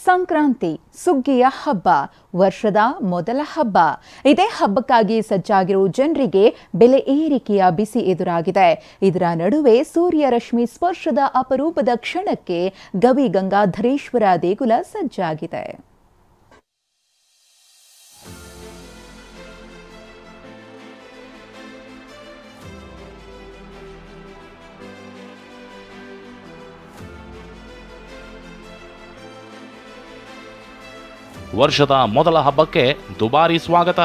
ಸಂಕ್ರಾಂತಿ ಸುಗ್ಗಿಯ ಹಬ್ಬ, ವರ್ಷದ ಮೊದಲ ಹಬ್ಬ. ಇದೇ ಹಬ್ಬಕ್ಕಾಗಿ ಸಜ್ಜಾಗಿರುವ ಜನರಿಗೆ ಬೆಲೆ ಏರಿಕೆಯ ಬಿಸಿ ಎದುರಾಗಿದೆ. ಇದರ ನಡುವೆ ಸೂರ್ಯರಶ್ಮಿ ಸ್ಪರ್ಶದ ಅಪರೂಪದ ಕ್ಷಣಕ್ಕೆ ಗವಿ ಗಂಗಾಧರೇಶ್ವರ ದೇಗುಲ ಸಜ್ಜಾಗಿದೆ. ವರ್ಷದ ಮೊದಲ ಹಬ್ಬಕ್ಕೆ ದುಬಾರಿ ಸ್ವಾಗತ.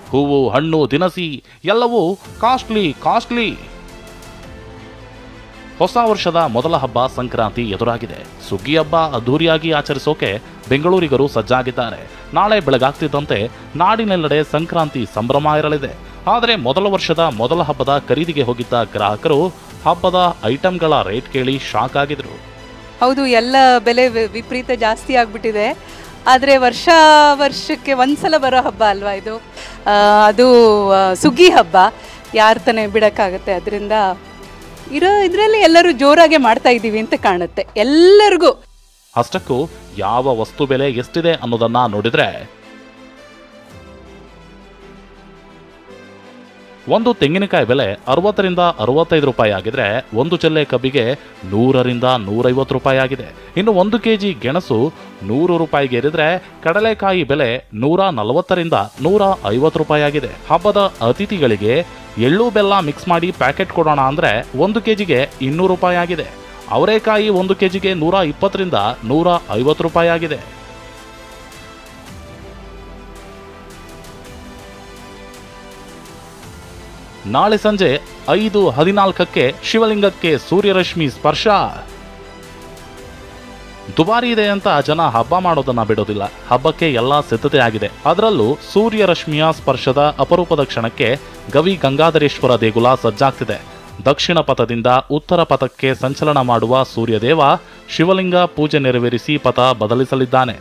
ಹೂವು, ಹಣ್ಣು, ದಿನಸಿ ಎಲ್ಲವೂ ಕಾಸ್ಟ್ಲಿ. ಹೊಸ ವರ್ಷದ ಮೊದಲ ಹಬ್ಬ ಸಂಕ್ರಾಂತಿ ಎದುರಾಗಿದೆ. ಸುಗ್ಗಿ ಹಬ್ಬ ಅದ್ದೂರಿಯಾಗಿ ಆಚರಿಸೋಕೆ ಬೆಂಗಳೂರಿಗರು ಸಜ್ಜಾಗಿದ್ದಾರೆ. ನಾಳೆ ಬೆಳಗಾಗ್ತಿದ್ದಂತೆ ನಾಡಿನೆಲ್ಲೆಡೆ ಸಂಕ್ರಾಂತಿ ಸಂಭ್ರಮ ಇರಲಿದೆ. ಆದರೆ ಮೊದಲ ವರ್ಷದ ಮೊದಲ ಹಬ್ಬದ ಖರೀದಿಗೆ ಹೋಗಿದ್ದ ಗ್ರಾಹಕರು ಹಬ್ಬದ ಐಟಂಗಳ ರೇಟ್ ಕೇಳಿ ಶಾಕ್ ಆಗಿದ್ರು. ಹೌದು, ಎಲ್ಲ ಬೆಲೆ ವಿಪರೀತ ಜಾಸ್ತಿ ಆಗಿಬಿಟ್ಟಿದೆ. ಆದರೆ ವರ್ಷಕ್ಕೆ ಒಂದ್ಸಲ ಬರೋ ಹಬ್ಬ ಅಲ್ವಾ ಇದು. ಅದು ಸುಗ್ಗಿ ಹಬ್ಬ, ಯಾರು ತಾನೇ ಬಿಡೋಕ್ಕಾಗತ್ತೆ. ಅದರಿಂದ ಇದರಲ್ಲಿ ಎಲ್ಲರೂ ಜೋರಾಗೆ ಮಾಡ್ತಾ ಇದ್ದೀವಿ ಅಂತ ಕಾಣುತ್ತೆ ಎಲ್ಲರಿಗೂ. ಅಷ್ಟಕ್ಕೂ ಯಾವ ವಸ್ತು ಬೆಲೆ ಎಷ್ಟಿದೆ ಅನ್ನೋದನ್ನ ನೋಡಿದ್ರೆ, ಒಂದು ತೆಂಗಿನಕಾಯಿ ಬೆಲೆ 60 ರಿಂದ 65 ರೂಪಾಯಿ ಆಗಿದ್ರೆ, ಒಂದು ಚೆಲ್ಲೆ ಕಬ್ಬಿಗೆ 100 ರಿಂದ 150 ರೂಪಾಯಿ ಆಗಿದೆ. ಇನ್ನು 1 ಕೆಜಿ ಗೆಣಸು 100 ರೂಪಾಯಿಗೆ ಏರಿದ್ರೆ, ಕಡಲೆಕಾಯಿ ಬೆಲೆ 140 ರಿಂದ 150 ರೂಪಾಯಿ ಆಗಿದೆ. ಹಬ್ಬದ ಅತಿಥಿಗಳಿಗೆ ಎಳ್ಳು ಬೆಲ್ಲ ಮಿಕ್ಸ್ ಮಾಡಿ ಪ್ಯಾಕೆಟ್ ಕೊಡೋಣ ಅಂದ್ರೆ 1 ಕೆಜಿಗೆ 200 ರೂಪಾಯಿ ಆಗಿದೆ. ಅವರೆಕಾಯಿ 1 ಕೆಜಿಗೆ 120 ರಿಂದ 150 ರೂಪಾಯಿ ಆಗಿದೆ. ನಾಳೆ ಸಂಜೆ 5:14ಕ್ಕೆ ಶಿವಲಿಂಗಕ್ಕೆ ಸೂರ್ಯರಶ್ಮಿ ಸ್ಪರ್ಶ. ದುಬಾರಿ ಇದೆ ಅಂತ ಜನ ಹಬ್ಬ ಮಾಡೋದನ್ನ ಬಿಡೋದಿಲ್ಲ. ಹಬ್ಬಕ್ಕೆ ಎಲ್ಲಾ ಸಿದ್ಧತೆ ಆಗಿದೆ. ಅದರಲ್ಲೂ ಸೂರ್ಯರಶ್ಮಿಯ ಸ್ಪರ್ಶದ ಅಪರೂಪದ ಕ್ಷಣಕ್ಕೆ ಗವಿ ಗಂಗಾಧರೇಶ್ವರ ದೇಗುಲ ಸಜ್ಜಾಗ್ತಿದೆ. ದಕ್ಷಿಣ ಪಥದಿಂದ ಉತ್ತರ ಪಥಕ್ಕೆ ಸಂಚಲನ ಮಾಡುವ ಸೂರ್ಯದೇವ ಶಿವಲಿಂಗ ಪೂಜೆ ನೆರವೇರಿಸಿ ಪಥ ಬದಲಿಸಲಿದ್ದಾನೆ.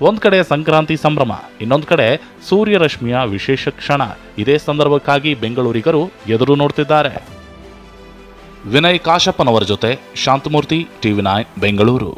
ಒಂದ್ ಕಡೆ ಸಂಕ್ರಾಂತಿ ಸಂಭ್ರಮ, ಇನ್ನೊಂದು ಕಡೆ ಸೂರ್ಯರಶ್ಮಿಯ ವಿಶೇಷ ಕ್ಷಣ. ಇದೇ ಸಂದರ್ಭಕ್ಕಾಗಿ ಬೆಂಗಳೂರಿಗರು ಎದುರು ನೋಡ್ತಿದ್ದಾರೆ. ವಿನಯ್ ಕಾಶಪ್ಪನವರ ಜೊತೆ ಶಾಂತಮೂರ್ತಿ, TV9 ಬೆಂಗಳೂರು.